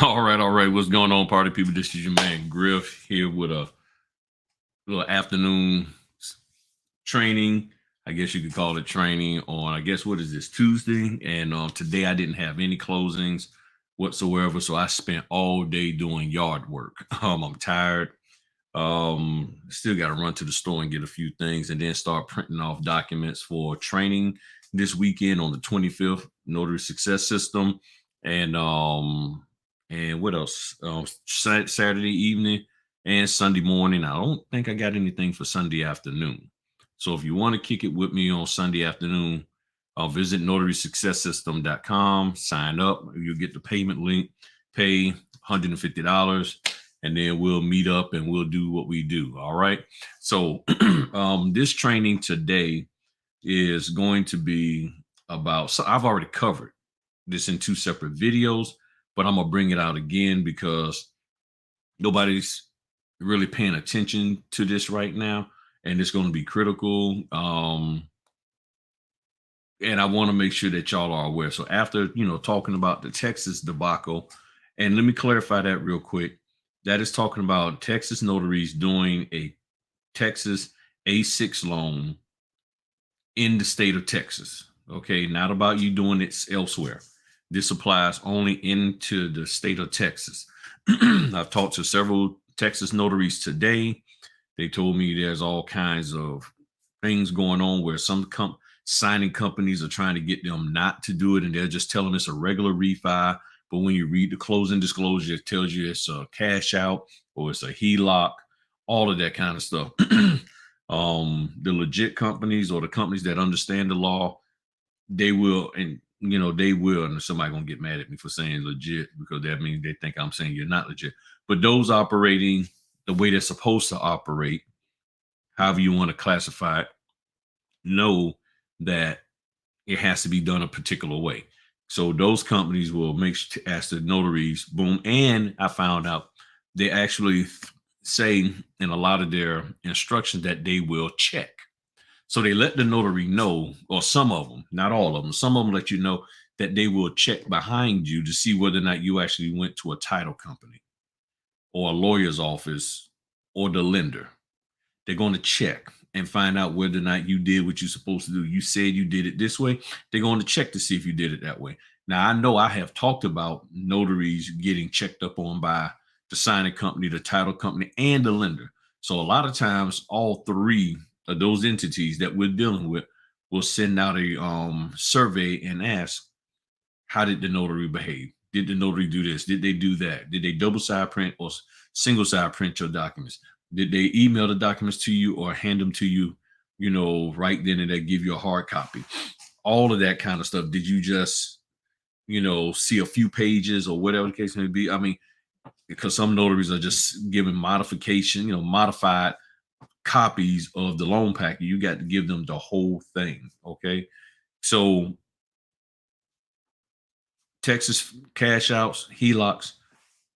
All right. What's going on, party people? This is your man Griff here with a little afternoon training. I guess you could call it training on, I guess, what is this, Tuesday? And today I didn't have any closings whatsoever. So I spent all day doing yard work. I'm tired. Still got to run to the store and get a few things and then start printing off documents for training this weekend on the 25th, Notary Success System. And and what else? Saturday evening and Sunday morning. I don't think I got anything for Sunday afternoon. So if you want to kick it with me on Sunday afternoon, visit notarysuccesssystem.com, sign up. You'll get the payment link, pay $150, and then we'll meet up and we'll do what we do. All right. So this training today is going to be about, so I've already covered this in two separate videos, but I'm going to bring it out again because nobody's really paying attention to this right now. And it's going to be critical. And I want to make sure that y'all are aware. So after, talking about the Texas debacle, and let me clarify that real quick. That is talking about Texas notaries doing a Texas A6 loan in the state of Texas. Okay, not about you doing it elsewhere. This applies only into the state of Texas. I've talked to several Texas notaries today. They told me there's all kinds of things going on where some signing companies are trying to get them not to do it, and they're just telling us a regular refi. But when you read the closing disclosure, it tells you it's a cash out or it's a HELOC, all of that kind of stuff. The legit companies or the companies that understand the law, they will, and they will, and somebody gonna get mad at me for saying legit because that means they think I'm saying you're not legit. But those operating the way they're supposed to operate, however you want to classify it, know that it has to be done a particular way. So those companies will ask the notaries, boom. And I found out they actually say in a lot of their instructions that they will check. So they let the notary know, or some of them, not all of them, some of them let you know that they will check behind you to see whether or not you actually went to a title company or a lawyer's office or the lender. They're going to check and find out whether or not you did what you're supposed to do. You said you did it this way. They're going to check to see if you did it that way. Now, I know I have talked about notaries getting checked up on by the signing company, the title company, and the lender. So a lot of times, all three of those entities that we're dealing with will send out a survey and ask, how did the notary behave? Did the notary do this? Did they do that? Did they double side print or single side print your documents? Did they email the documents to you or hand them to you, right then and they give you a hard copy? All of that kind of stuff. Did you just, see a few pages or whatever the case may be? I mean, because some notaries are just giving modified copies of the loan packet. You got to give them the whole thing. Okay. So Texas cash outs, HELOCs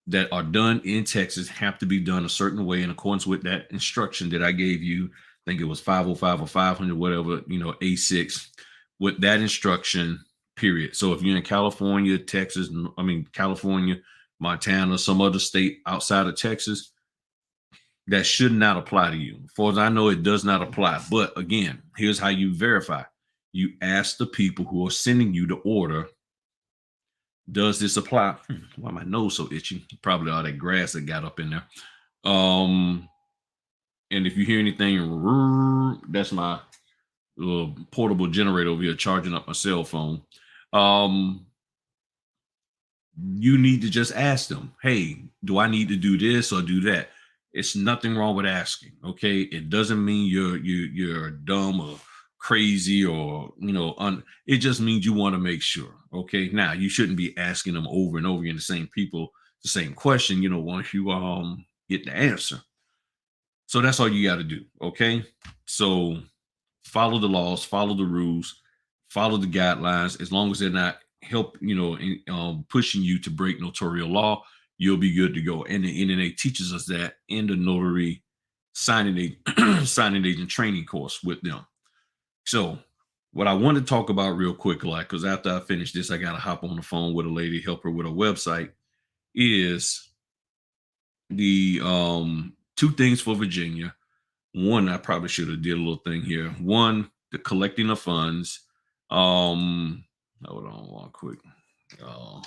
that are done in Texas have to be done a certain way in accordance with that instruction that I gave you. I think it was 505 or 500, whatever, A6, with that instruction, period. So if you're in California, California, Montana, some other state outside of Texas, that should not apply to you. As far as I know, it does not apply. But again, here's how you verify. You ask the people who are sending you the order, does this apply? Why my nose so itchy? Probably all that grass that got up in there. And if you hear anything, that's my little portable generator over here charging up my cell phone. You need to just ask them, hey, do I need to do this or do that? It's nothing wrong with asking. Okay. It doesn't mean you're dumb or crazy or it just means you want to make sure. Okay. Now you shouldn't be asking them over and over again the same question, once you get the answer. So that's all you got to do. Okay. So follow the laws, follow the rules, follow the guidelines. As long as they're not pushing you to break notarial law, you'll be good to go. And the NNA teaches us that in the notary signing agent training course with them. So what I want to talk about real quick, because after I finish this, I got to hop on the phone with a lady, help her with a website. is the two things for Virginia. One, I probably should have did a little thing here. One, the collecting of funds. Hold on one quick. Uh,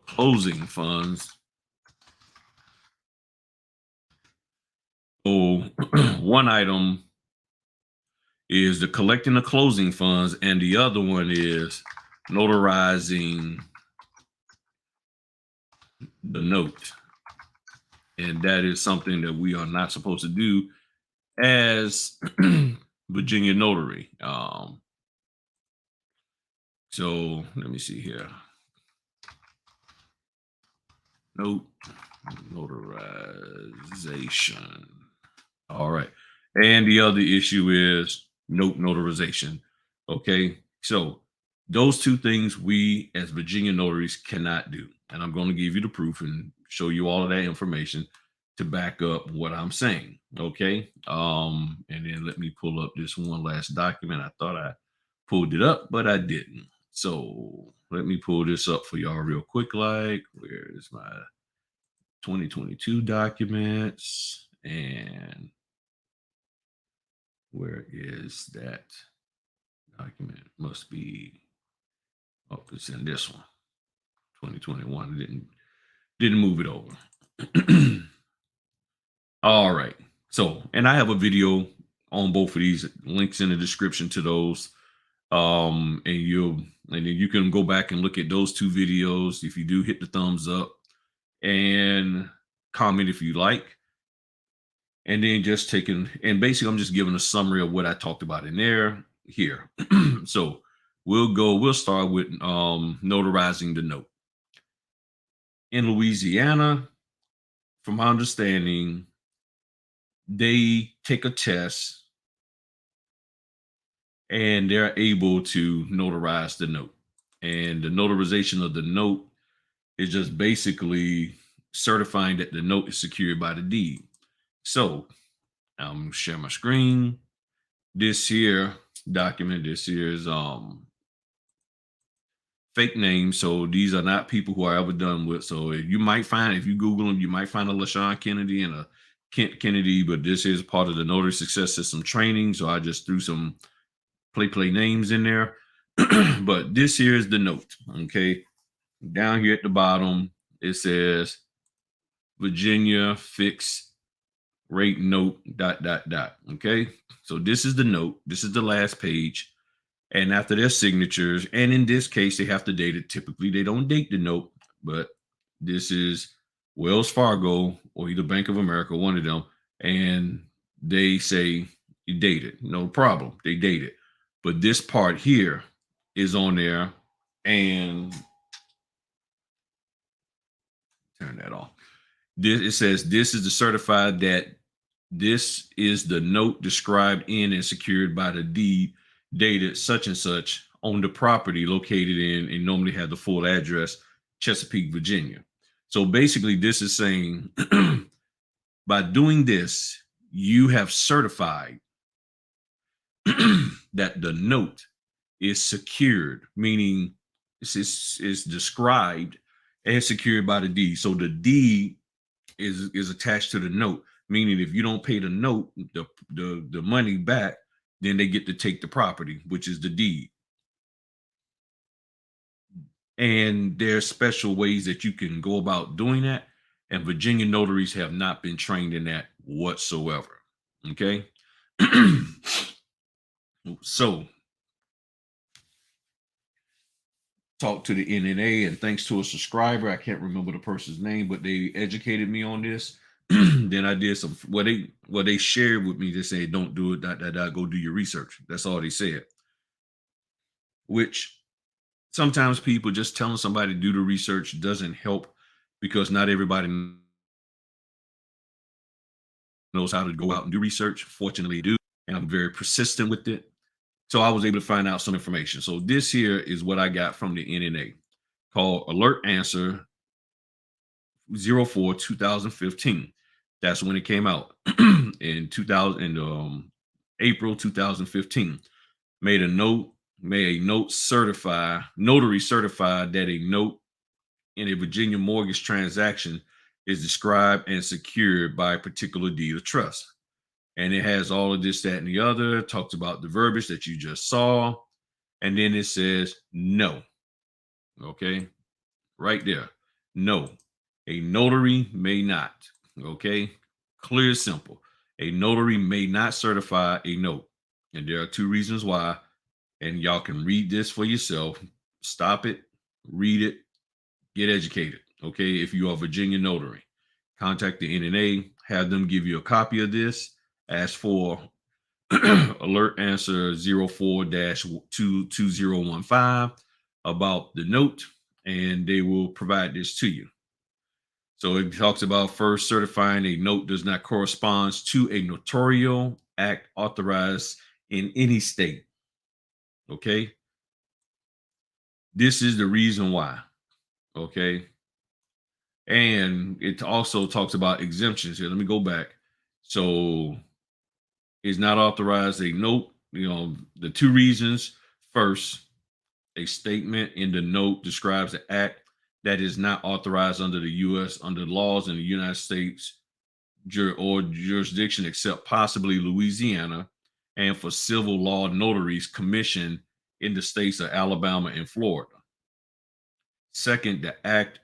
Closing funds. So one item is the collecting of closing funds, and the other one is notarizing the note. And that is something that we are not supposed to do as Virginia notary. So let me see here. Note notarization. All right. And the other issue is note notarization. Okay. So those two things we as Virginia notaries cannot do. And I'm going to give you the proof and show you all of that information to back up what I'm saying. Okay. And then let me pull up this one last document. I thought I pulled it up, but I didn't. So let me pull this up for y'all real quick. Like, where is my 2022 documents? And where is that document? Must be, oh, it's in this one. 2021. Didn't move it over. All right. So, and I have a video on both of these, links in the description to those. And then you can go back and look at those two videos. If you do, hit the thumbs up and comment if you like. And then just taking, and basically I'm just giving a summary of what I talked about in there here. So we'll start with notarizing the note. In Louisiana, from my understanding, they take a test and they're able to notarize the note. And the notarization of the note is just basically certifying that the note is secured by the deed. So I'm share my screen. This here document, this here is fake names. So these are not people who I ever done with. So you might find, if you Google them, you might find a LaShawn Kennedy and a Kent Kennedy, but this is part of the Notary Success System training. So I just threw some play names in there. But this here is the note. Okay. Down here at the bottom, it says Virginia fixed rate note, dot, dot, dot. Okay. So this is the note. This is the last page. And after their signatures, and in this case, they have to date it. Typically, they don't date the note, but this is Wells Fargo or either Bank of America, one of them, and they say you date it. No problem. They date it. But this part here is on there, and turn that off. This it says this is the certified that this is the note described in and secured by the deed dated such and such on the property located in, and normally have the full address, Chesapeake, Virginia. So basically, this is saying by doing this, you have certified that the note is secured, meaning it's described and secured by the deed. So the deed is attached to the note, meaning if you don't pay the note, the money back, then they get to take the property, which is the deed. And there's special ways that you can go about doing that. And Virginia notaries have not been trained in that whatsoever. Okay. So talk to the NNA, and thanks to a subscriber, I can't remember the person's name, but they educated me on this. Then I did some what they shared with me. They said, don't do it, go do your research. That's all they said. Which sometimes people just telling somebody to do the research doesn't help, because not everybody knows how to go out and do research. Fortunately, I do, and I'm very persistent with it. So I was able to find out some information. So this here is what I got from the NNA, called Alert Answer 04 2015. That's when it came out in 2000 April 2015. Made a note may a notary certify that a note in a Virginia mortgage transaction is described and secured by a particular deed of trust. And it has all of this, that, and the other. It talks about the verbiage that you just saw. And then it says no. Okay. Right there. No. A notary may not. Okay. Clear, simple. A notary may not certify a note. And there are two reasons why. And y'all can read this for yourself. Stop it, read it, get educated. Okay. If you are a Virginia notary, contact the NNA, have them give you a copy of this. Ask for alert answer 04-22015 about the note, and they will provide this to you. So it talks about first certifying a note does not correspond to a notarial act authorized in any state. Okay. This is the reason why. Okay. And it also talks about exemptions here. Let me go back. So it's not authorized a note, the two reasons. First, a statement in the note describes an act that is not authorized under the U.S. under laws in the United States or jurisdiction except possibly Louisiana, and for civil law notaries commissioned in the states of Alabama and Florida. Second, the act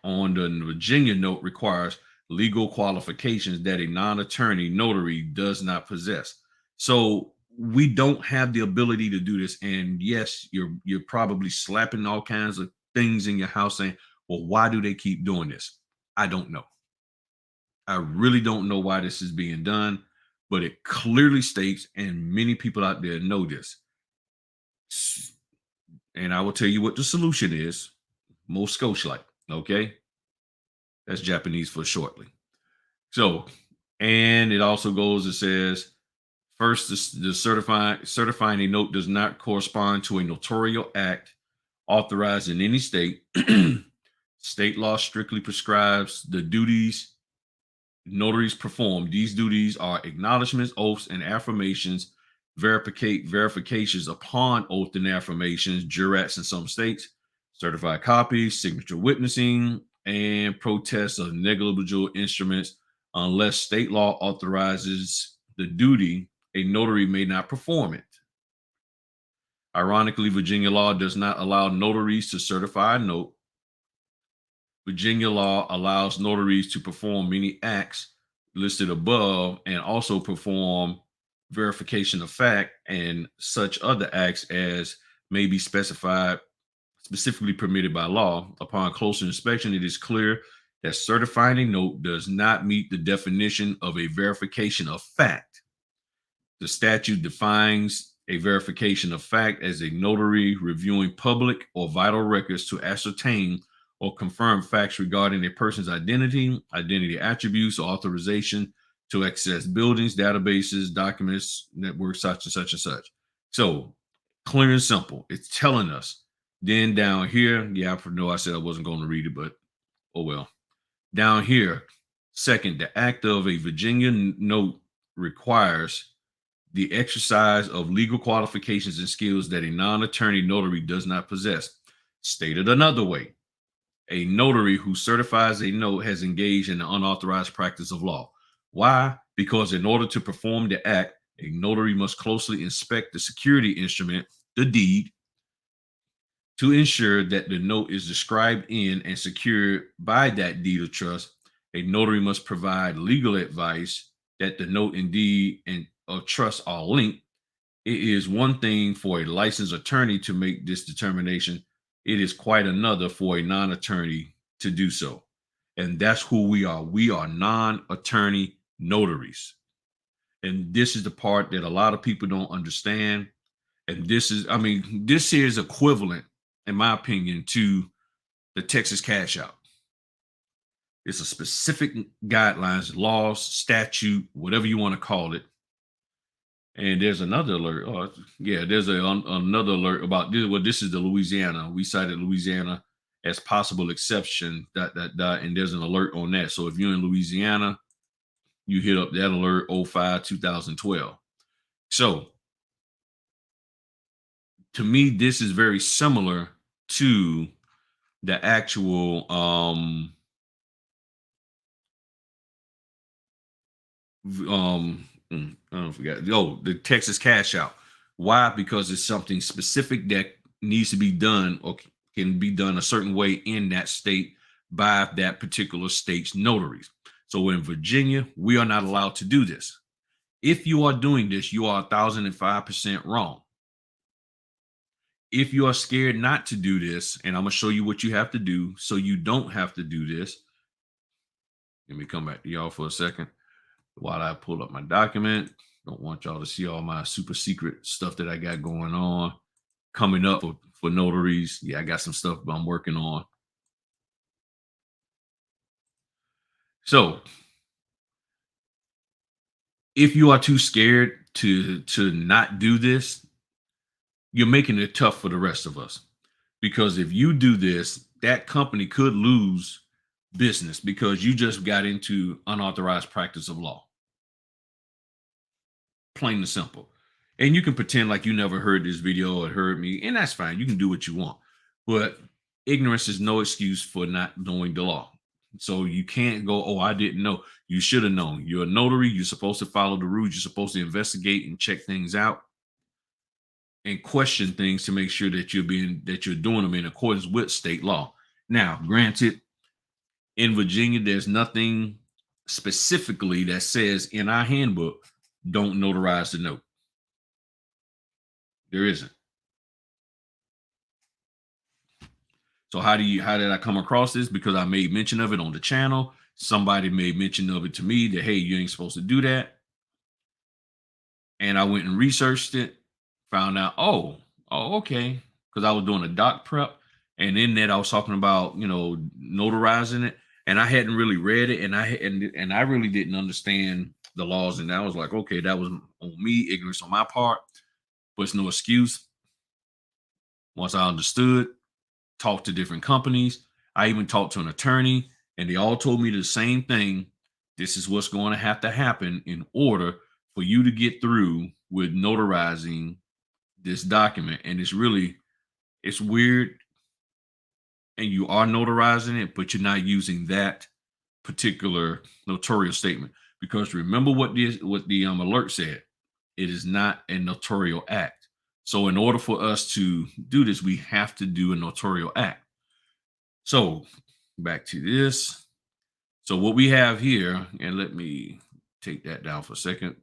on the Virginia note requires legal qualifications that a non-attorney notary does not possess. So we don't have the ability to do this. And yes, you're probably slapping all kinds of things in your house saying, well, why do they keep doing this? I don't know. I really don't know why this is being done, but it clearly states, and many people out there know this. And I will tell you what the solution is. Most Scotch like, okay? That's Japanese for shortly. So, and it also goes, it says, first, the certifying a note does not correspond to a notarial act authorized in any state. State law strictly prescribes the duties notaries perform. These duties are acknowledgments, oaths, and affirmations, verifications upon oath and affirmations, jurats in some states, certified copies, signature witnessing, and protests of negligible instruments. Unless state law authorizes the duty, a notary may not perform it. Ironically, Virginia law does not allow notaries to certify a note. Virginia law allows notaries to perform many acts listed above and also perform verification of fact and such other acts as may be specifically permitted by law. Upon closer inspection, it is clear that certifying a note does not meet the definition of a verification of fact. The statute defines a verification of fact as a notary reviewing public or vital records to ascertain or confirm facts regarding a person's identity attributes, or authorization to access buildings, databases, documents, networks, such and such and such. So clear and simple. It's telling us. Then down here, yeah, I know I said I wasn't going to read it, but oh well. Down here, second, the act of a Virginia note requires the exercise of legal qualifications and skills that a non-attorney notary does not possess. Stated another way, a notary who certifies a note has engaged in the unauthorized practice of law. Why? Because in order to perform the act, a notary must closely inspect the security instrument, the deed, to ensure that the note is described in and secured by that deed of trust. A notary must provide legal advice that the note and deed and of trust are linked. It is one thing for a licensed attorney to make this determination. It is quite another for a non-attorney to do so. And that's who we are. We are non-attorney notaries. And this is the part that a lot of people don't understand. And this here is equivalent, in my opinion, to the Texas cash out. It's a specific guidelines, laws, statute, whatever you want to call it. And there's another alert. Oh, yeah, there's another alert about this. Well, this is the Louisiana. We cited Louisiana as possible exception. And there's an alert on that. So if you're in Louisiana, you hit up that alert 05-2012. So to me, this is very similar to the actual I don't forget. Oh, the Texas cash out. Why? Because it's something specific that needs to be done or can be done a certain way in that state by that particular state's notaries. So in Virginia, we are not allowed to do this. If you are doing this, you are 1005% wrong. If you are scared not to do this, and I'm gonna show you what you have to do so you don't have to do this. Let me come back to y'all for a second while I pull up my document. Don't want y'all to see all my super secret stuff that I got going on coming up for notaries. Yeah, I got some stuff I'm working on. So if you are too scared to not do this, you're making it tough for the rest of us. Because if you do this, that company could lose business because you just got into unauthorized practice of law. Plain and simple. And you can pretend like you never heard this video or heard me, and that's fine. You can do what you want. But ignorance is no excuse for not knowing the law. So you can't go, oh, I didn't know. You should have known. You're a notary. You're supposed to follow the rules. You're supposed to investigate and check things out and question things to make sure that you're doing them in accordance with state law. Now, granted, in Virginia, there's nothing specifically that says in our handbook, don't notarize the note. There isn't. So how did I come across this? Because I made mention of it on the channel. Somebody made mention of it to me that hey, you ain't supposed to do that. And I went and researched it, found out, okay. Because I was doing a doc prep. And in that I was talking about, notarizing it. And I hadn't really read it, and I really didn't understand the laws. And I was like, okay, that was on me, ignorance on my part, but it's no excuse. Once I understood, talked to different companies. I even talked to an attorney, and they all told me the same thing. This is what's going to have to happen in order for you to get through with notarizing this document. And it's weird, and you are notarizing it, but you're not using that particular notarial statement. Because remember what the alert said. It is not a notarial act. So in order for us to do this, we have to do a notarial act. So back to this. So what we have here, and let me take that down for a second.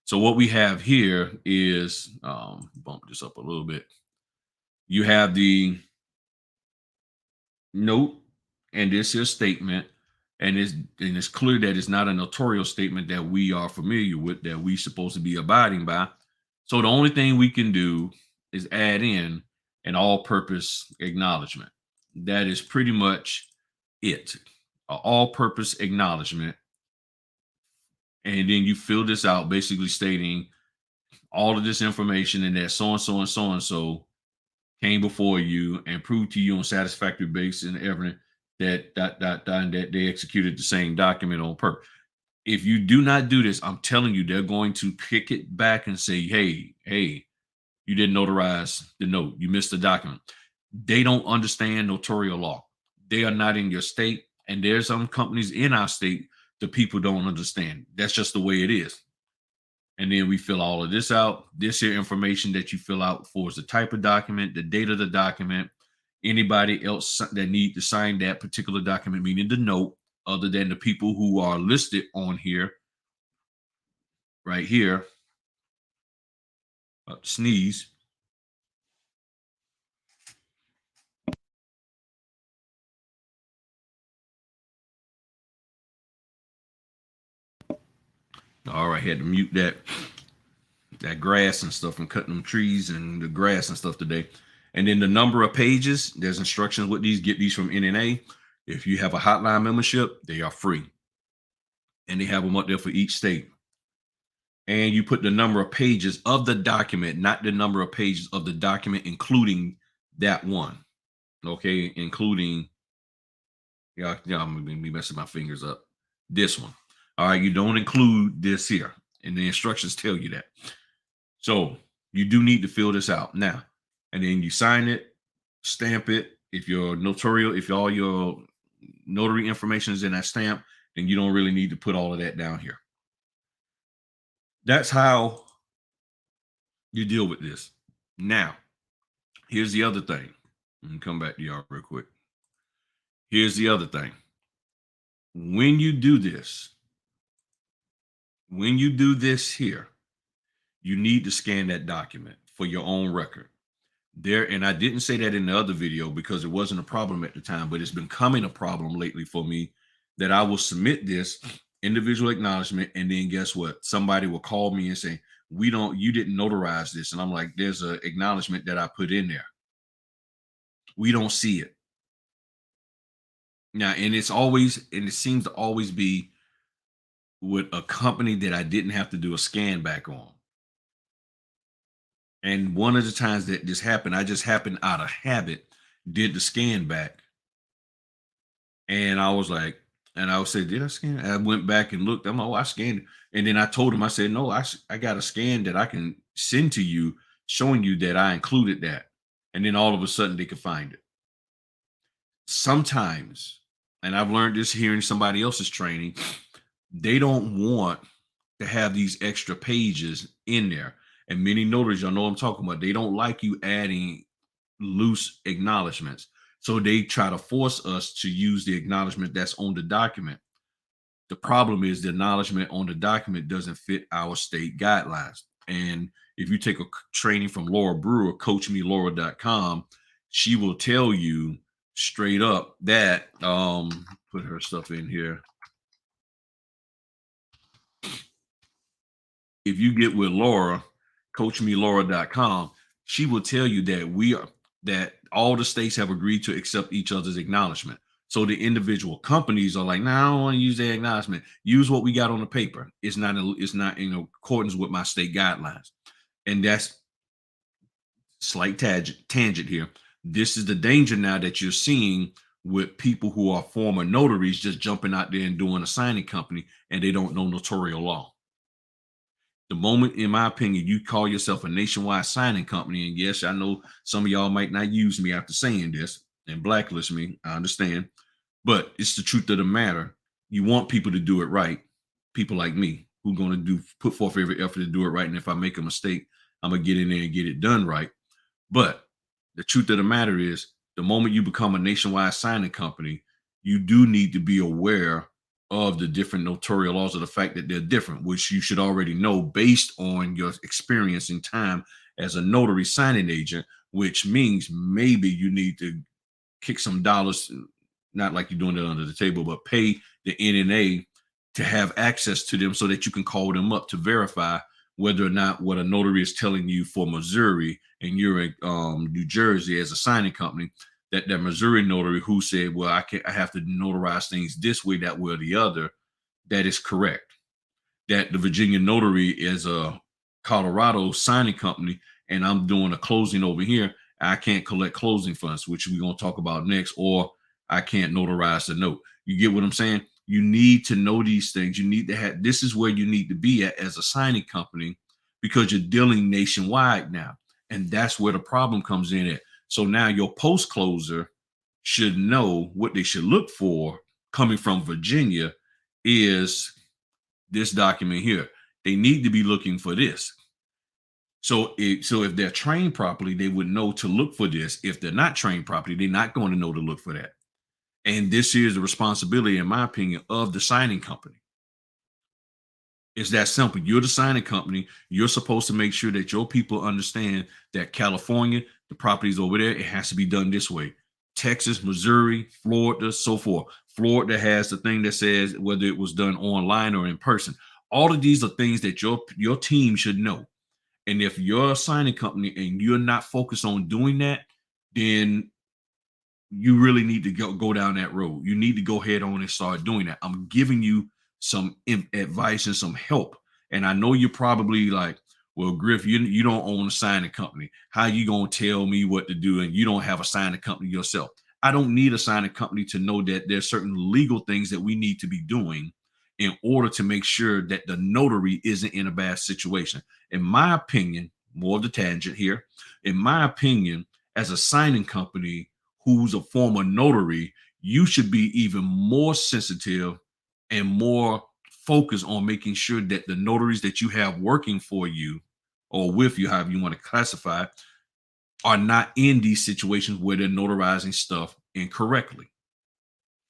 So what we have here is bump this up a little bit. You have the note and this is statement, and it's clear that it's not a notarial statement that we are familiar with, that we supposed to be abiding by. So the only thing we can do is add in an all-purpose acknowledgement. That is pretty much it. An all-purpose acknowledgement. And then you fill this out basically stating all of this information and that so and so and so and so came before you and proved to you on satisfactory basis and evidence and that they executed the same document on purpose. If you do not do this, I'm telling you, they're going to kick it back and say, hey, you didn't notarize the note. You missed the document. They don't understand notarial law. They are not in your state. And there's some companies in our state that people don't understand. That's just the way it is. And then we fill all of this out. This here information that you fill out for is the type of document, the date of the document, anybody else that need to sign that particular document, meaning the note, other than the people who are listed on here, right here, sneeze. All right, had to mute that grass and stuff from cutting them trees and the grass and stuff today. And then the number of pages, there's instructions with these. Get these from NNA. If you have a hotline membership, they are free. And they have them up there for each state. And you put the number of pages of the document, not the number of pages of the document, including that one. Okay, including, I'm gonna be messing my fingers up. This one. All right, you don't include this here. And the instructions tell you that. So you do need to fill this out. Now, and then you sign it, stamp it. If your notarial, if all your notary information is in that stamp, then you don't really need to put all of that down here. That's how you deal with this. Now, here's the other thing. Let me come back to y'all real quick. Here's the other thing. When you do this, here, you need to scan that document for your own record. There, and I didn't say that in the other video because it wasn't a problem at the time, but it's becoming a problem lately for me that I will submit this individual acknowledgement, and then guess what? Somebody will call me and say, you didn't notarize this. And I'm like, there's an acknowledgement that I put in there. We don't see it. Now, and it seems to always be with a company that I didn't have to do a scan back on. And one of the times that this happened, I just happened out of habit, did the scan back. And I was like, and I would say, did I scan? And I went back and looked. I'm like, oh, I scanned it. And then I told him, I said, no, I got a scan that I can send to you showing you that I included that. And then all of a sudden they could find it. Sometimes, and I've learned this hearing somebody else's training, they don't want to have these extra pages in there. And many notaries, y'all know what I'm talking about. They don't like you adding loose acknowledgments. So they try to force us to use the acknowledgement that's on the document. The problem is the acknowledgement on the document doesn't fit our state guidelines. And if you take a training from Laura Brewer, coachmelaura.com, she will tell you straight up that put her stuff in here. If you get with Laura, coachmelaura.com, she will tell you that all the states have agreed to accept each other's acknowledgement. So the individual companies are like, no, I don't want to use their acknowledgement. Use what we got on the paper. It's not in accordance with my state guidelines. And that's slight tangent here. This is the danger now that you're seeing with people who are former notaries just jumping out there and doing a signing company and they don't know notarial law. The moment, in my opinion, you call yourself a nationwide signing company, and yes, I know some of y'all might not use me after saying this and blacklist me, I understand, but it's the truth of the matter. You want people to do it right. People like me who are going to put forth every effort to do it right. And if I make a mistake, I'm going to get in there and get it done right. But the truth of the matter is, the moment you become a nationwide signing company, you do need to be aware of the different notarial laws, of the fact that they're different, which you should already know based on your experience in time as a notary signing agent, which means maybe you need to kick some dollars, not like you're doing it under the table, but pay the NNA to have access to them so that you can call them up to verify whether or not what a notary is telling you for Missouri and you're in New Jersey as a signing company, that Missouri notary who said, well, I have to notarize things this way, that way, or the other, that is correct. That the Virginia notary is a Colorado signing company and I'm doing a closing over here, I can't collect closing funds, which we're going to talk about next, or I can't notarize the note. You get what I'm saying? You need to know these things. You need to have, this is where you need to be at as a signing company because you're dealing nationwide now. And that's where the problem comes in at. So now your post closer should know what they should look for coming from Virginia is this document here. They need to be looking for this. So if they're trained properly, they would know to look for this. If they're not trained properly, they're not going to know to look for that. And this is the responsibility, in my opinion, of the signing company. It's that simple. You're the signing company. You're supposed to make sure that your people understand that California, the properties over there, it has to be done this way. Texas, Missouri, Florida, so forth. Florida has the thing that says whether it was done online or in person. All of these are things that your team should know. And if you're a signing company and you're not focused on doing that, then you really need to go down that road. You need to go ahead on and start doing that. I'm giving you some advice and some help. And I know you're probably like, well, Griff, you don't own a signing company. How you going to tell me what to do? And you don't have a signing company yourself. I don't need a signing company to know that there's certain legal things that we need to be doing in order to make sure that the notary isn't in a bad situation. In my opinion, more of the tangent here. In my opinion, as a signing company who's a former notary, you should be even more sensitive and more focused on making sure that the notaries that you have working for you or with you, however you want to classify, are not in these situations where they're notarizing stuff incorrectly.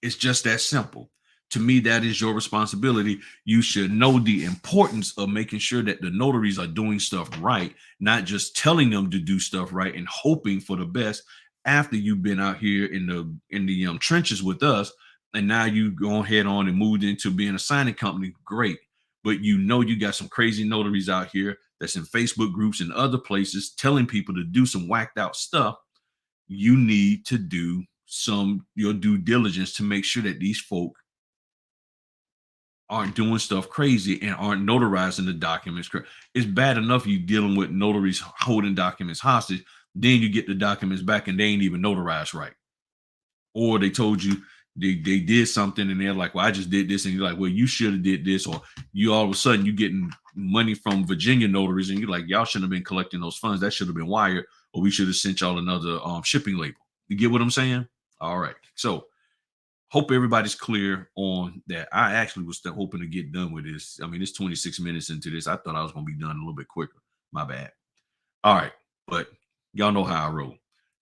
It's just that simple. To me, that is your responsibility. You should know the importance of making sure that the notaries are doing stuff right, not just telling them to do stuff right and hoping for the best after you've been out here in the trenches with us, and now you go ahead on and moved into being a signing company. Great, but you know you got some crazy notaries out here that's in Facebook groups and other places telling people to do some whacked out stuff. You need to do your due diligence to make sure that these folk aren't doing stuff crazy and aren't notarizing the documents. It's bad enough you dealing with notaries holding documents hostage. Then you get the documents back and they ain't even notarized right. Or they told you they did something and they're like, well, I just did this. And you're like, well, you should have did this. Or you all of a sudden you getting money from Virginia notaries and you're like, y'all shouldn't have been collecting those funds. That should have been wired, or we should have sent y'all another shipping label. You get what I'm saying? All right. So hope everybody's clear on that. I actually was hoping to get done with this. I mean, it's 26 minutes into this. I thought I was going to be done a little bit quicker. My bad. All right. But y'all know how I roll.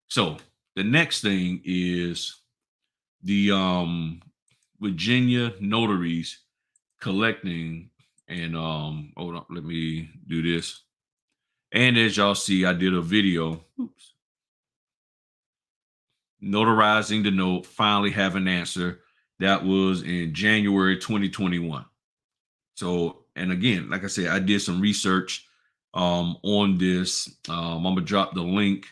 So the next thing is the Virginia notaries collecting and hold on, let me do this. And as y'all see, I did a video. Oops. Notarizing the note, finally have an answer. That was in January 2021. So, and again, like I said, I did some research on this. I'm gonna drop the link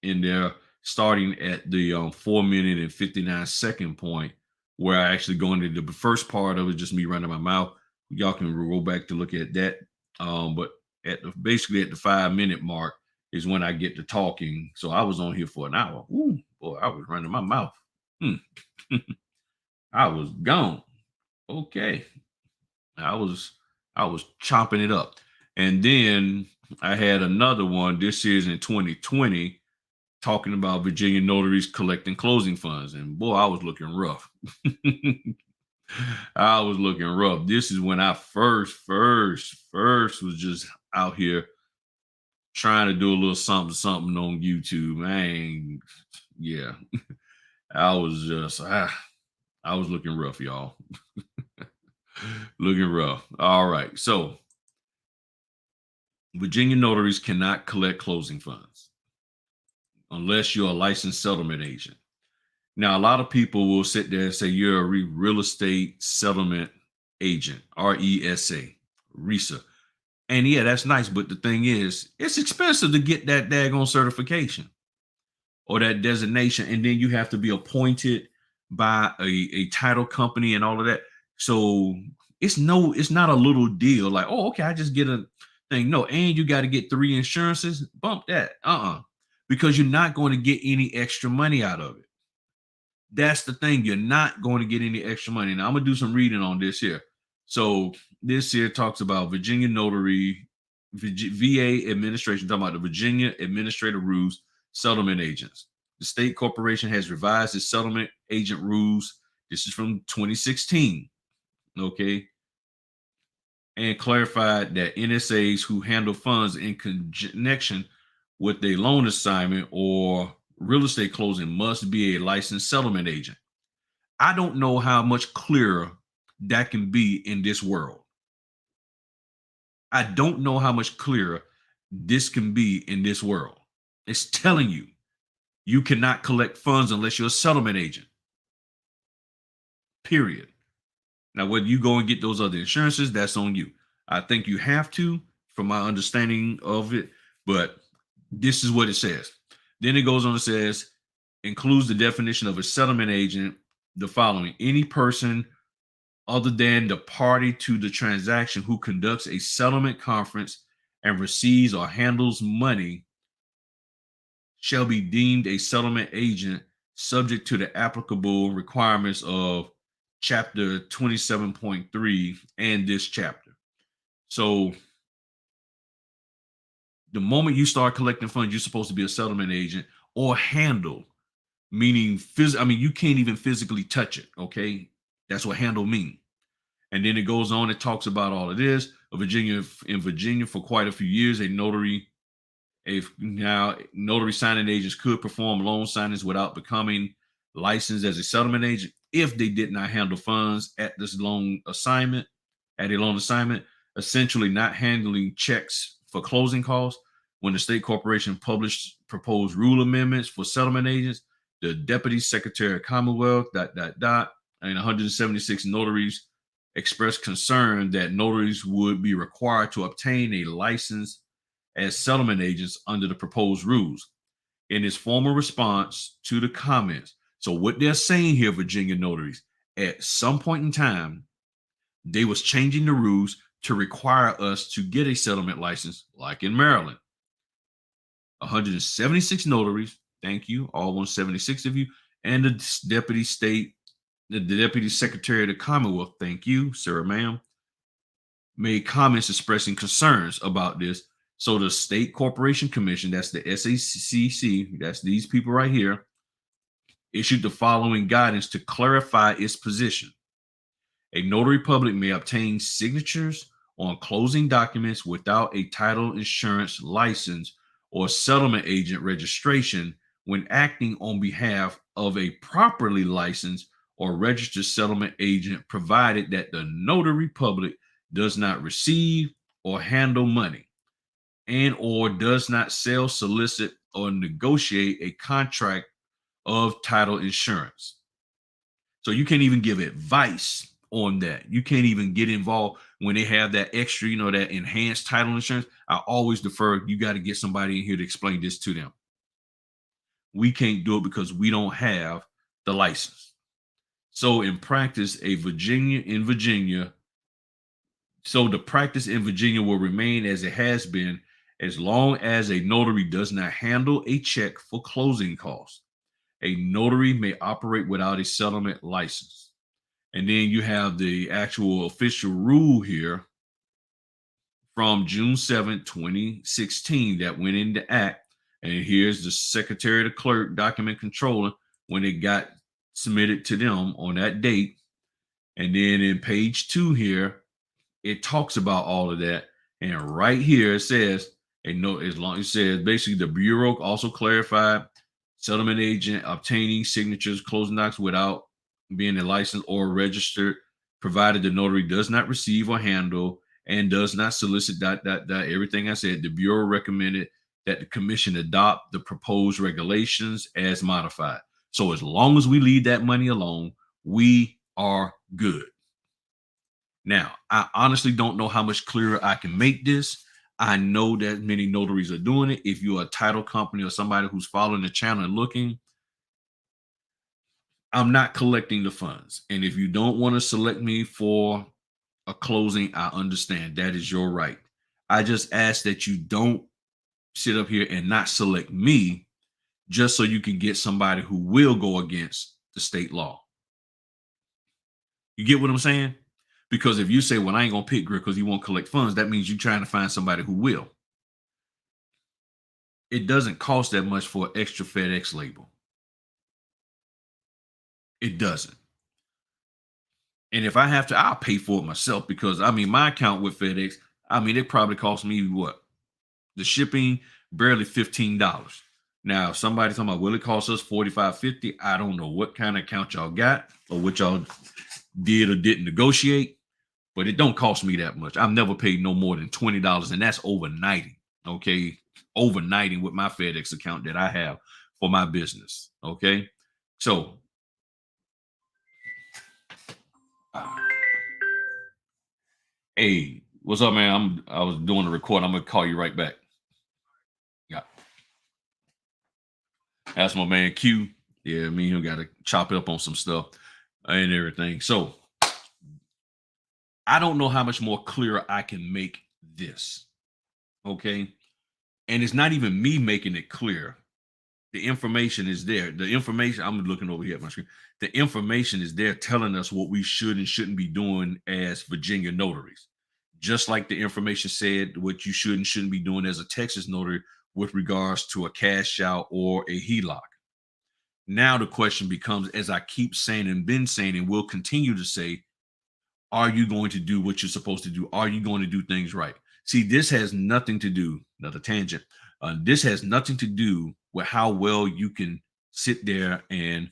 in there, starting at the 4 minute and 59 second point, where I actually go into the first part of it, just me running my mouth. Y'all can go back to look at that. But basically at the 5 minute mark is when I get to talking. So I was on here for an hour. Ooh, boy, I was running my mouth. Hmm. I was gone. Okay. I was I was chopping it up. And then I had another one. This is in 2020, talking about Virginia notaries collecting closing funds. And boy, I was looking rough. I was looking rough. This is when I first was just out here trying to do a little something on YouTube. Man, yeah. I was just I was looking rough, y'all. Looking rough. All right. So Virginia notaries cannot collect closing funds unless you're a licensed settlement agent. Now, a lot of people will sit there and say you're a real estate settlement agent, RESA, RESA. And yeah, that's nice. But the thing is, it's expensive to get that daggone certification or that designation. And then you have to be appointed by a title company and all of that. So it's not a little deal like, oh, okay, I just get a thing. No, and you got to get 3 insurances. Bump that. Because you're not going to get any extra money out of it. That's the thing. You're not going to get any extra money. Now I'm gonna do some reading on this here. So this here talks about Virginia notary, VA administration, talking about the Virginia administrative rules, settlement agents. The state corporation has revised its settlement agent rules. This is from 2016. Okay. And clarified that NSAs who handle funds in connection with a loan assignment or real estate closing must be a licensed settlement agent. I don't know how much clearer that can be in this world. I don't know how much clearer this can be in this world. It's telling you you cannot collect funds unless you're a settlement agent. Period. Now, whether you go and get those other insurances, that's on you. I think you have to, from my understanding of it, but this is what it says. Then it goes on and says, includes the definition of a settlement agent, the following: any person other than the party to the transaction who conducts a settlement conference and receives or handles money shall be deemed a settlement agent, subject to the applicable requirements of chapter 27.3 and this chapter. So The moment you start collecting funds, you're supposed to be a settlement agent or handle, meaning I mean, you can't even physically touch it. Okay, that's what handle means. And then it goes on. It talks about all of this. In Virginia, for quite a few years, a notary, if now notary signing agents could perform loan signings without becoming licensed as a settlement agent if they did not handle funds at this loan assignment, at a loan assignment, essentially not handling checks for closing costs. When the state corporation published proposed rule amendments for settlement agents, the Deputy Secretary of Commonwealth, and 176 notaries expressed concern that notaries would be required to obtain a license as settlement agents under the proposed rules. In his formal response to the comments, so what they're saying here, Virginia notaries, at some point in time, they was changing the rules to require us to get a settlement license, like in Maryland. 176 notaries, thank you, all 176 of you, and the Deputy Secretary of the Commonwealth, thank you, sir, ma'am, made comments expressing concerns about this. So the State Corporation Commission, that's the SACC, that's these people right here, issued the following guidance to clarify its position. A notary public may obtain signatures on closing documents without a title insurance license or settlement agent registration when acting on behalf of a properly licensed or registered settlement agent, provided that the notary public does not receive or handle money and or does not sell, solicit, or negotiate a contract of title insurance. So you can't even give advice on that. You can't even get involved when they have that extra, that enhanced title insurance. I always defer, you got to get somebody in here to explain this to them. We can't do it because we don't have the license. So in practice, so the practice in Virginia will remain as it has been as long as a notary does not handle a check for closing costs. A notary may operate without a settlement license. And then you have the actual official rule here from June 7, 2016 that went into act. And here's the Secretary of the Clerk document controller when it got submitted to them on that date. And then in page 2 here, it talks about all of that. And right here it says, it says basically the Bureau also clarified settlement agent obtaining signatures, closing docs without being a licensed or registered, provided the notary does not receive or handle and does not solicit everything I said. The Bureau recommended that the commission adopt the proposed regulations as modified. So as long as we leave that money alone, we are good. Now, I honestly don't know how much clearer I can make this. I know that many notaries are doing it. If you're a title company or somebody who's following the channel and looking, I'm not collecting the funds. And if you don't want to select me for a closing, I understand. That is your right. I just ask that you don't sit up here and not select me just so you can get somebody who will go against the state law. You get what I'm saying? Because if you say, well, I ain't going to pick Griff because he won't collect funds, that means you're trying to find somebody who will. It doesn't cost that much for an extra FedEx label. It doesn't. And if I have to, I'll pay for it myself because, my account with FedEx, it probably cost me what? The shipping, barely $15. Now, if somebody's talking about, will it cost us $45, $50? I don't know what kind of account y'all got or what y'all did or didn't negotiate, but it don't cost me that much. I've never paid no more than $20, and that's overnighting, okay? Overnighting with my FedEx account that I have for my business, okay? So, hey, what's up, man? I was doing a record. I'm gonna call you right back. Yeah, that's my man Q. Yeah, me and him got to chop it up on some stuff and everything. So I don't know how much more clearer I can make this. Okay. And it's not even me making it clear. The information is there. The information, I'm looking over here at my screen. The information is there telling us what we should and shouldn't be doing as Virginia notaries. just like the information said, what you should and shouldn't be doing as a Texas notary with regards to a cash out or a HELOC. Now the question becomes, as I keep saying and been saying and will continue to say, are you going to do what you're supposed to do? Are you going to do things right? See, this has nothing to do, another tangent. This has nothing to do with how well you can sit there and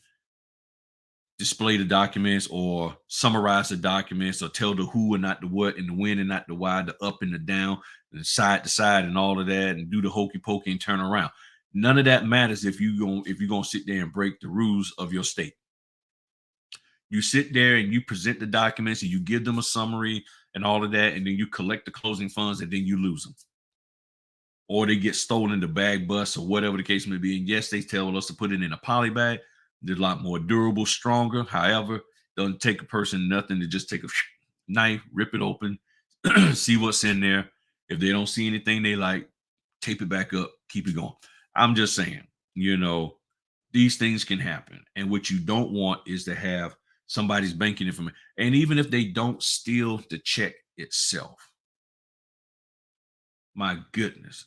display the documents or summarize the documents or tell the who and not the what and the when and not the why, the up and the down, and the side to side and all of that, and do the hokey pokey and turn around. None of that matters if you're gonna sit there and break the rules of your state. You sit there and you present the documents and you give them a summary and all of that, and then you collect the closing funds and then you lose them. Or they get stolen, the bag bust, or whatever the case may be. And yes, they tell us to put it in a poly bag. They're a lot more durable, stronger. However, doesn't take a person nothing to just take a knife, rip it open, see what's in there. If they don't see anything they like, tape it back up, keep it going. I'm just saying, these things can happen. And what you don't want is to have somebody's banking information. And even if they don't steal the check itself, my goodness,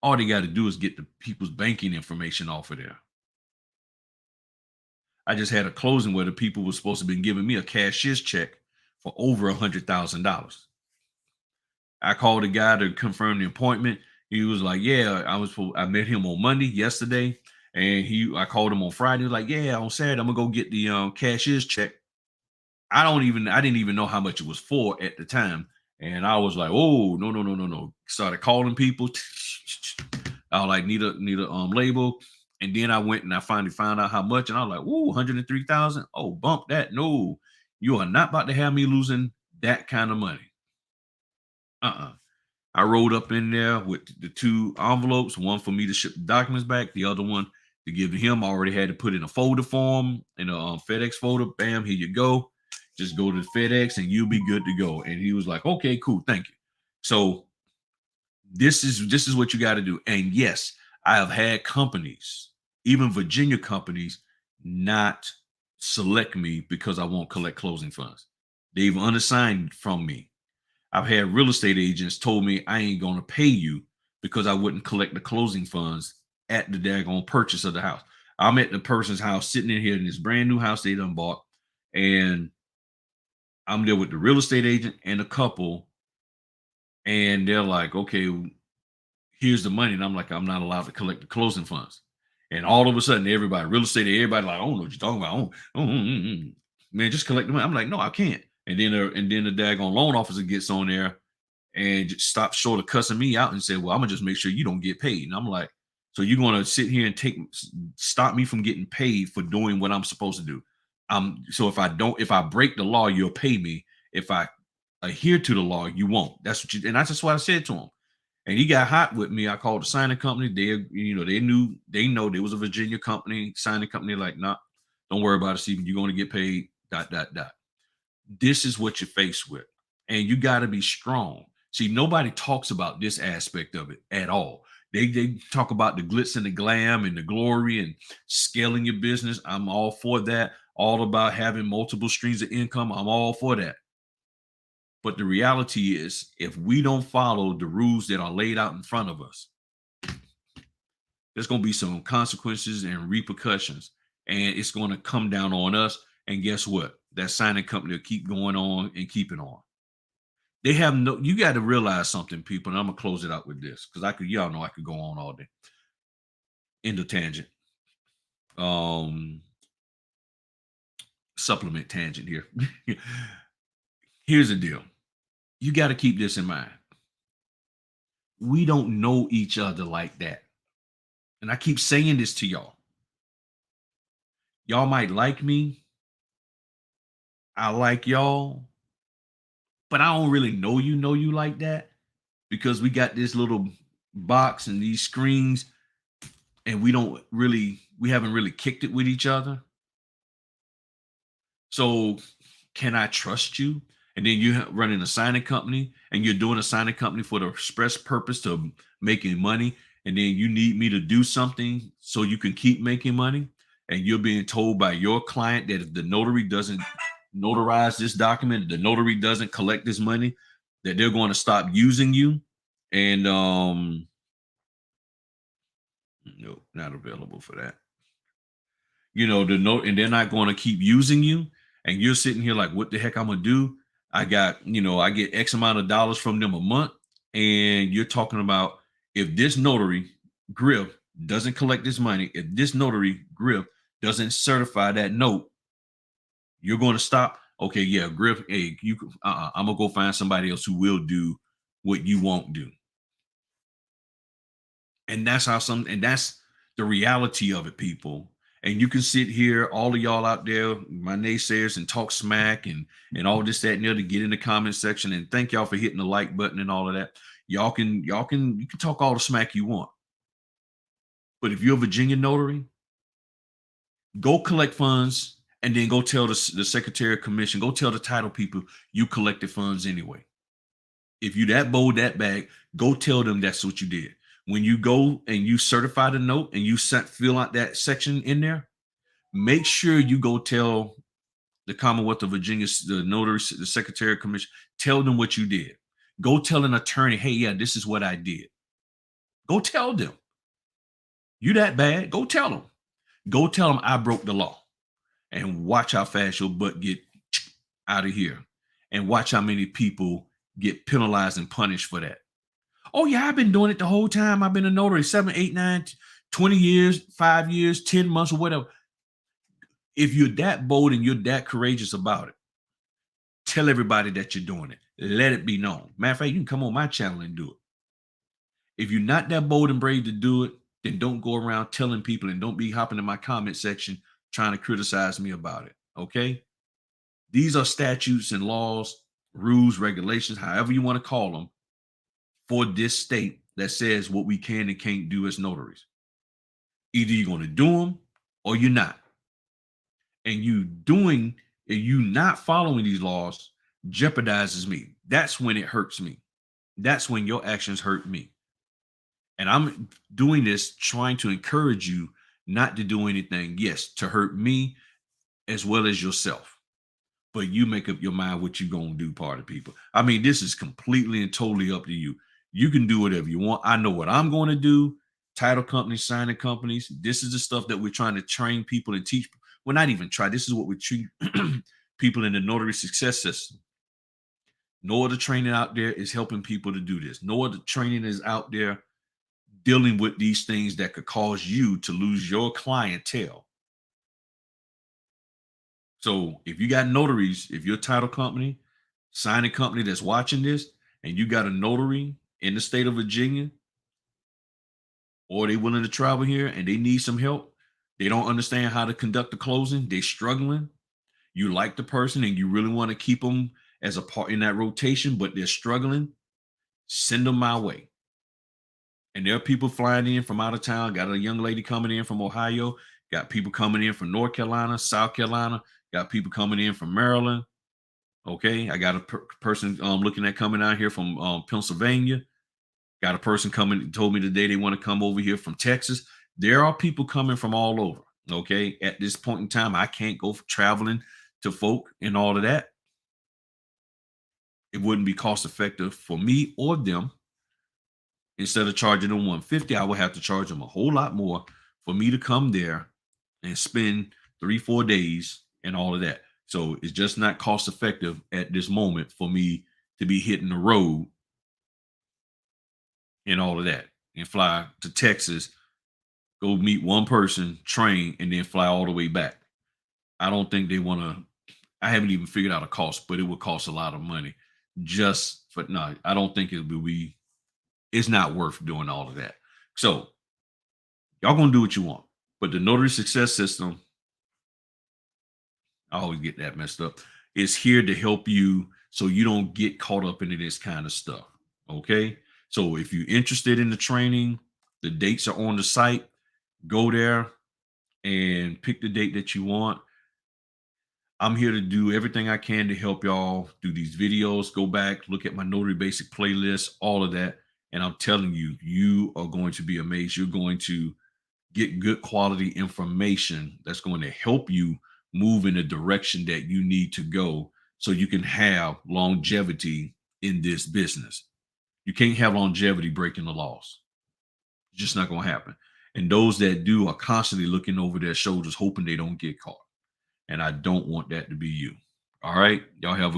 all they got to do is get the people's banking information off of there. I just had a closing where the people were supposed to be giving me a cashier's check for over $100,000. I called the guy to confirm the appointment. He was like, "Yeah, I met him on Monday, yesterday, and I called him on Friday. He was like, "Yeah, on Saturday I'm gonna go get the cashier's check." I didn't even know how much it was for at the time. And I was like, "Oh, no, no, no, no, no." Started calling people. I was like, need a label. And then I went and I finally found out how much. And I was like, "Ooh, 103,000. Oh, bump that. No, you are not about to have me losing that kind of money." Uh-uh. I rolled up in there with the two envelopes, one for me to ship the documents back, the other one to give to him. I already had to put in a folder for him, in a FedEx folder. Bam, here you go. Just go to the FedEx and you'll be good to go. And he was like, "Okay, cool, thank you." So this is what you got to do. And yes, I have had companies, even Virginia companies, not select me because I won't collect closing funds. They've unassigned from me. I've had real estate agents told me I ain't gonna pay you because I wouldn't collect the closing funds at the daggone purchase of the house. I'm at the person's house sitting in here in this brand new house they done bought, and I'm there with the real estate agent and a couple, and they're like, "Okay, here's the money." And I'm like, "I'm not allowed to collect the closing funds." And all of a sudden, real estate, everybody like, "I don't know what you're talking about. Man, just collect the money." I'm like, "No, I can't." And then the daggone loan officer gets on there and just stopped short of cussing me out and said, "Well, I'm gonna just make sure you don't get paid." And I'm like, "So you're gonna sit here and stop me from getting paid for doing what I'm supposed to do?" So if I break the law, you'll pay me. If I adhere to the law, you won't. And that's just what I said to him. And he got hot with me. I called the signing company. They know there was a Virginia company, signing company, like, "Nah, don't worry about it, Stephen. You're gonna get paid, dot, dot, dot." This is what you're faced with. And you got to be strong. See, nobody talks about this aspect of it at all. They talk about the glitz and the glam and the glory and scaling your business. I'm all for that. All about having multiple streams of income. I'm all for that. But the reality is, if we don't follow the rules that are laid out in front of us, there's going to be some consequences and repercussions. And it's going to come down on us. And guess what? That signing company will keep going on and keep it on. They have you got to realize something, people, and I'm gonna close it out with this because y'all know I could go on all day. In the tangent. Um Supplement tangent here. Here's the deal. You got to keep this in mind. We don't know each other like that. And I keep saying this to y'all. Y'all might like me. I like y'all, but I don't really know you like that because we got this little box and these screens and we haven't really kicked it with each other. So can I trust you? And then you running a signing company and you're doing a signing company for the express purpose of making money. And then you need me to do something so you can keep making money. And you're being told by your client that if the notary doesn't notarize this document, the notary doesn't collect this money, that they're going to stop using you. And no, not available for that. The note, and they're not going to keep using you. And you're sitting here like, what the heck I'm gonna do? I get X amount of dollars from them a month. And you're talking about, if this notary Griff doesn't collect this money, if this notary Griff doesn't certify that note, you're going to stop. Okay, yeah, Griff, hey, I'm gonna go find somebody else who will do what you won't do. And that's the reality of it, people. And you can sit here, all of y'all out there, my naysayers, and talk smack and all this, that, and the other, get in the comment section. And thank y'all for hitting the like button and all of that. You can talk all the smack you want. But if you're a Virginia notary, go collect funds and then go tell the Secretary of Commission, go tell the title people you collected funds anyway. If you that bold, that bag, go tell them that's what you did. When you go and you certify the note and you fill out that section in there, make sure you go tell the Commonwealth of Virginia, the notary, the Secretary of Commission, tell them what you did. Go tell an attorney, hey, yeah, this is what I did. Go tell them. You that bad, go tell them. Go tell them I broke the law. And watch how fast your butt get out of here. And watch how many people get penalized and punished for that. Oh, yeah, I've been doing it the whole time. I've been a notary 7, 8, 9, 20 years, 5 years, 10 months, or whatever. If you're that bold and you're that courageous about it, tell everybody that you're doing it. Let it be known. Matter of fact, you can come on my channel and do it. If you're not that bold and brave to do it, then don't go around telling people, and don't be hopping in my comment section trying to criticize me about it. Okay? These are statutes and laws, rules, regulations, however you want to call them, for this state that says what we can and can't do as notaries. Either you're going to do them or you're not. And you not following these laws jeopardizes me. That's when it hurts me. That's when your actions hurt me. And I'm doing this trying to encourage you not to do anything, yes, to hurt me as well as yourself. But you make up your mind what you're going to do, part of people. I mean, this is completely and totally up to you. You can do whatever you want. I know what I'm going to do. Title companies, signing companies. This is the stuff that we're trying to train people and teach. Well, not even try. This is what we treat people in the notary success system. No other training out there is helping people to do this. No other training is out there dealing with these things that could cause you to lose your clientele. So if you got notaries, if you're a title company, signing company that's watching this, and you got a notary in the state of Virginia, or they willing to travel here and they need some help, they don't understand how to conduct the closing, they're struggling, you like the person and you really want to keep them as a part in that rotation, but they're struggling, send them my way. And there are people flying in from out of town. Got a young lady coming in from Ohio, got people coming in from North Carolina, South Carolina, got people coming in from Maryland. Okay, I got a person looking at coming out here from Pennsylvania. Got a person coming, told me today they want to come over here from Texas. There are people coming from all over. Okay, at this point in time, I can't go for traveling to folk and all of that. It wouldn't be cost effective for me or them. Instead of charging them 150, I would have to charge them a whole lot more for me to come there and spend 3-4 days and all of that. So it's just not cost effective at this moment for me to be hitting the road and all of that and fly to Texas, go meet one person, train, and then fly all the way back. I don't think they want to. I haven't even figured out a cost, but it would cost a lot of money just for no. I don't think it will be. It's not worth doing all of that. So y'all gonna do what you want, but the notary success system, I always get that messed up, is here to help you so you don't get caught up into this kind of stuff. Okay. So if you're interested in the training, the dates are on the site. Go there and pick the date that you want. I'm here to do everything I can to help y'all do these videos. Go back, look at my Notary Basic playlist, all of that. And I'm telling you, you are going to be amazed. You're going to get good quality information that's going to help you move in the direction that you need to go so you can have longevity in this business. You can't have longevity breaking the laws. It's just not going to happen. And those that do are constantly looking over their shoulders, hoping they don't get caught. And I don't want that to be you. All right. Y'all have a